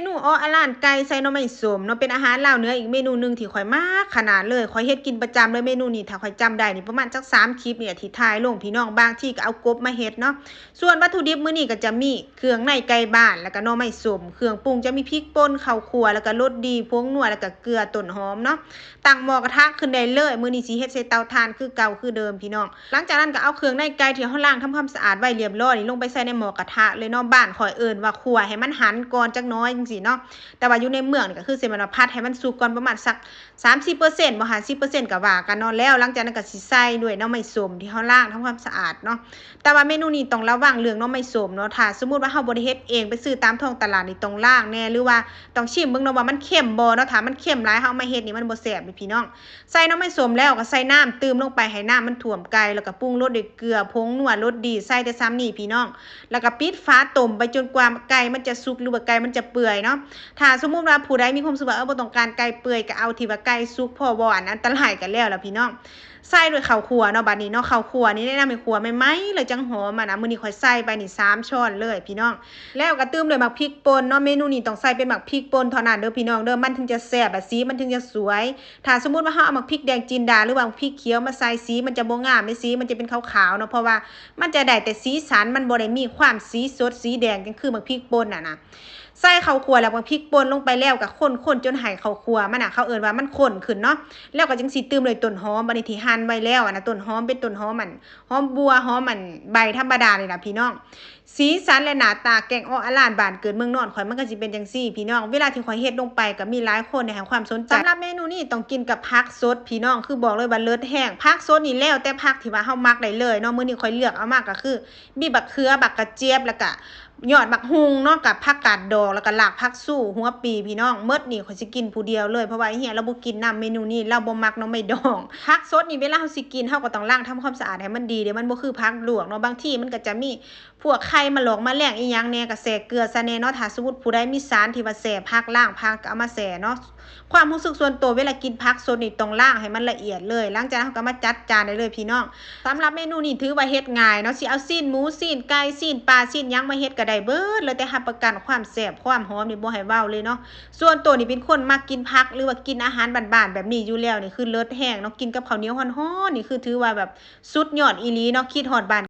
นูอ้ออลานไก่ใส่หน่อไม้ส้มเนาะเป็นอาหารลาวเหนืออีกเมนูหนึ่งที่ข่อยมากขนาดเลยข่อยเฮ็ดกินประจำเลยเมนูนี้ถ้าข่อยจำได้นี่ประมาณจัก3คลิปเนี่ยที่ถ่ายลงพี่น้องบางที่ก็เอากบมาเฮ็ดเนาะส่วนวัตถุดิบมื้อนี้ก็จะมีเครื่องในไก่บ้านแล้วก็หน่อไม้ส้มเครื่องปรุงจะมีพริกป่นข้าวคั่วแล้วก็รสดีผงนัวแล้วก็เกลือต้นหอมเนาะตั้งหม้อกระทะขึ้นได้เลยมื้อนี้สิเฮ็ดใส่เตาถ่านคือเก่าคือเดิมพี่น้องหลังจากนั้นก็เอาเครื่องในไก่ที่เฮาล้างทำความสะอาดไว้เรียบร้อยนี่ลงไปใส่ในหม้อกระทะเลยเนาะบ้านข่อยเอิ้นว่าคั่วให้มันหันก่อนจักน้อยจังซี่เนาะ แต่ว่าอยู่ในเมืองนี่ก็คือสิมันพัดให้มันสุกก่อนประมาณสัก 30%บ่50%ก็ว่ากันเนาะแล้วหลังจากนั้นก็สิใส่ด้วยหน่อไม้ส้มที่เฮาล้างทำความสะอาดเนาะแต่ว่าเมนูนี้ต้องระวังเรื่องหน่อไม้ส้มเนาะถ้าสมมุติว่าเฮาบ่ได้เฮ็ดเองไปซื้อตามท้องตลาดนี่ต้องล้างแน่หรือว่าต้องชิมเบิ่งเนาะว่ามันเค็มบ่เนาะถ้ามันเค็มหลายเฮามาเฮ็ดนี่มันบ่แซ่บพี่น้องใส่หน่อไม้ส้มแล้วก็ใส่น้ำตื้มลงไปให้น้ำมันท่วมไก่แล้วก็ปรุงรสด้วยเกลือผงนัวรสดีใส่แต่ซ้ำนี่พี่น้องแล้วก็ปิดฝาต้มไปจนกว่าไก่มันจะสุกหรือว่าไก่มันจะเปื่อยเนาะถ้าสมมุติว่าผู้ใดมีความรู้สึกว่าบ่ต้องการไก่เปื่อยก็เอาที่ว่าไก่สุกพอบ่อันตรายกันแล้วล่ะพี่น้องใส่ด้วยข้าวคั่วเนาะบัดนี้เนาะข้าวคั่วนี่แนะนำให้คั่วใหม่ๆเลยจังหอมนะมื้อนี้ข่อยใส่ไปนี่3ช้อนเลยพี่น้องแล้วก็ตื้มด้วยหมักพริกป่นเนาะเมนูนี้ต้องใส่เป็นหมักพริกป่นเท่านั้นเด้อพี่น้องเด้อมันถึงจะแซ่บสีมันถึงจะสวยถ้าสมมุติว่าเฮาเอาหมักพริกแดงจินดาหรือว่าพริกเขียวมาใส่สีมันจะบ่งามเลยสีมันจะเป็นขาวๆเนาะเพราะว่ามันจะได้แต่สีสันมันบ่ได้มีความสีสดสีแดงจังคือหมักพริกป่นนะใส่ข้าวคั่วแล้วก็พริกป่นลงไปแล้วก็คนๆจนให้ข้าวคั่วมันเขาเอิ้นว่ามันข้นขึ้นเนาะแล้วก็จังสิตื้มด้วยต้นหอมบัดนี้ที่หั่นไว้แล้วต้นหอมเป็นต้นหอมหอมบัวหอมใบธรรมดานี่ล่ะพี่น้องสีสันและหน้าตาแกงอ้ออลานบ้านเกิดเมืองนอนข่อยมันก็สิเป็นจังซี่พี่น้องเวลาที่ข่อยเฮ็ดลงไปก็มีหลายคนให้ความสนใจสำหรับเมนูนี้ต้องกินกับผักสดพี่น้องคือบอกเลยว่าเลิศแห้งผักสดนี่แล้วแต่ผักที่ว่าเฮามักได้เลยเนาะมื้อนี้ข่อยเลือกเอามาก็คือมีบักเขือบักกระเจี๊ยบแล้วก็ยอดบักฮุงเนาะกับผักกาดดองแล้วก็รากผักสู้หัวปีพี่น้องหมดนี่ข่อยสิกินผู้เดียวเลยเพราะว่าเฮียเราบ่กินนำเมนูนี้เราบ่มักเนาะไม่ดองผักสดนี่เวลาเฮาสิกินเฮาก็ต้องล้างทำความสะอาดให้มันดีเดี๋ยวมันบ่คือผักลวกเนาะบางทีมันก็จะมีพวกไข่มาหลอกมาแล้งอีหยังแน่ก็แส่เกลือซะแน่เนาะถ้าสมมุติผู้ใดมีสารที่ว่าแส่ผักล้างผักก็เอามาแส่เนาะความรู้สึกส่วนตัวเวลากินผักสดนี่ต้องล้างให้มันละเอียดเลยหลังจากนั้นเฮาก็มาจัดจานได้เลยพี่น้องสำหรับเมนูนี้ถือว่าเฮ็ดง่ายเนาะสิเอาซีนหมูซีนไก่ซีนปลาซีนหยังมาเฮ็ดก็ได้เบิดเลยแต่รับประกันความแซ่บความหอมนี่บ่ให้เว้าเลยเนาะส่วนตัวนี่เป็นคนมักกินผักหรือว่ากินอาหารบ้านๆแบบนี้อยู่แล้วนี่คือเลิศแห้งเนาะกินกับข้าวเหนียวฮ้อนๆนี่คือถือว่าแบบสุดยอดอีหลีเนาะคิดฮอดบ้าน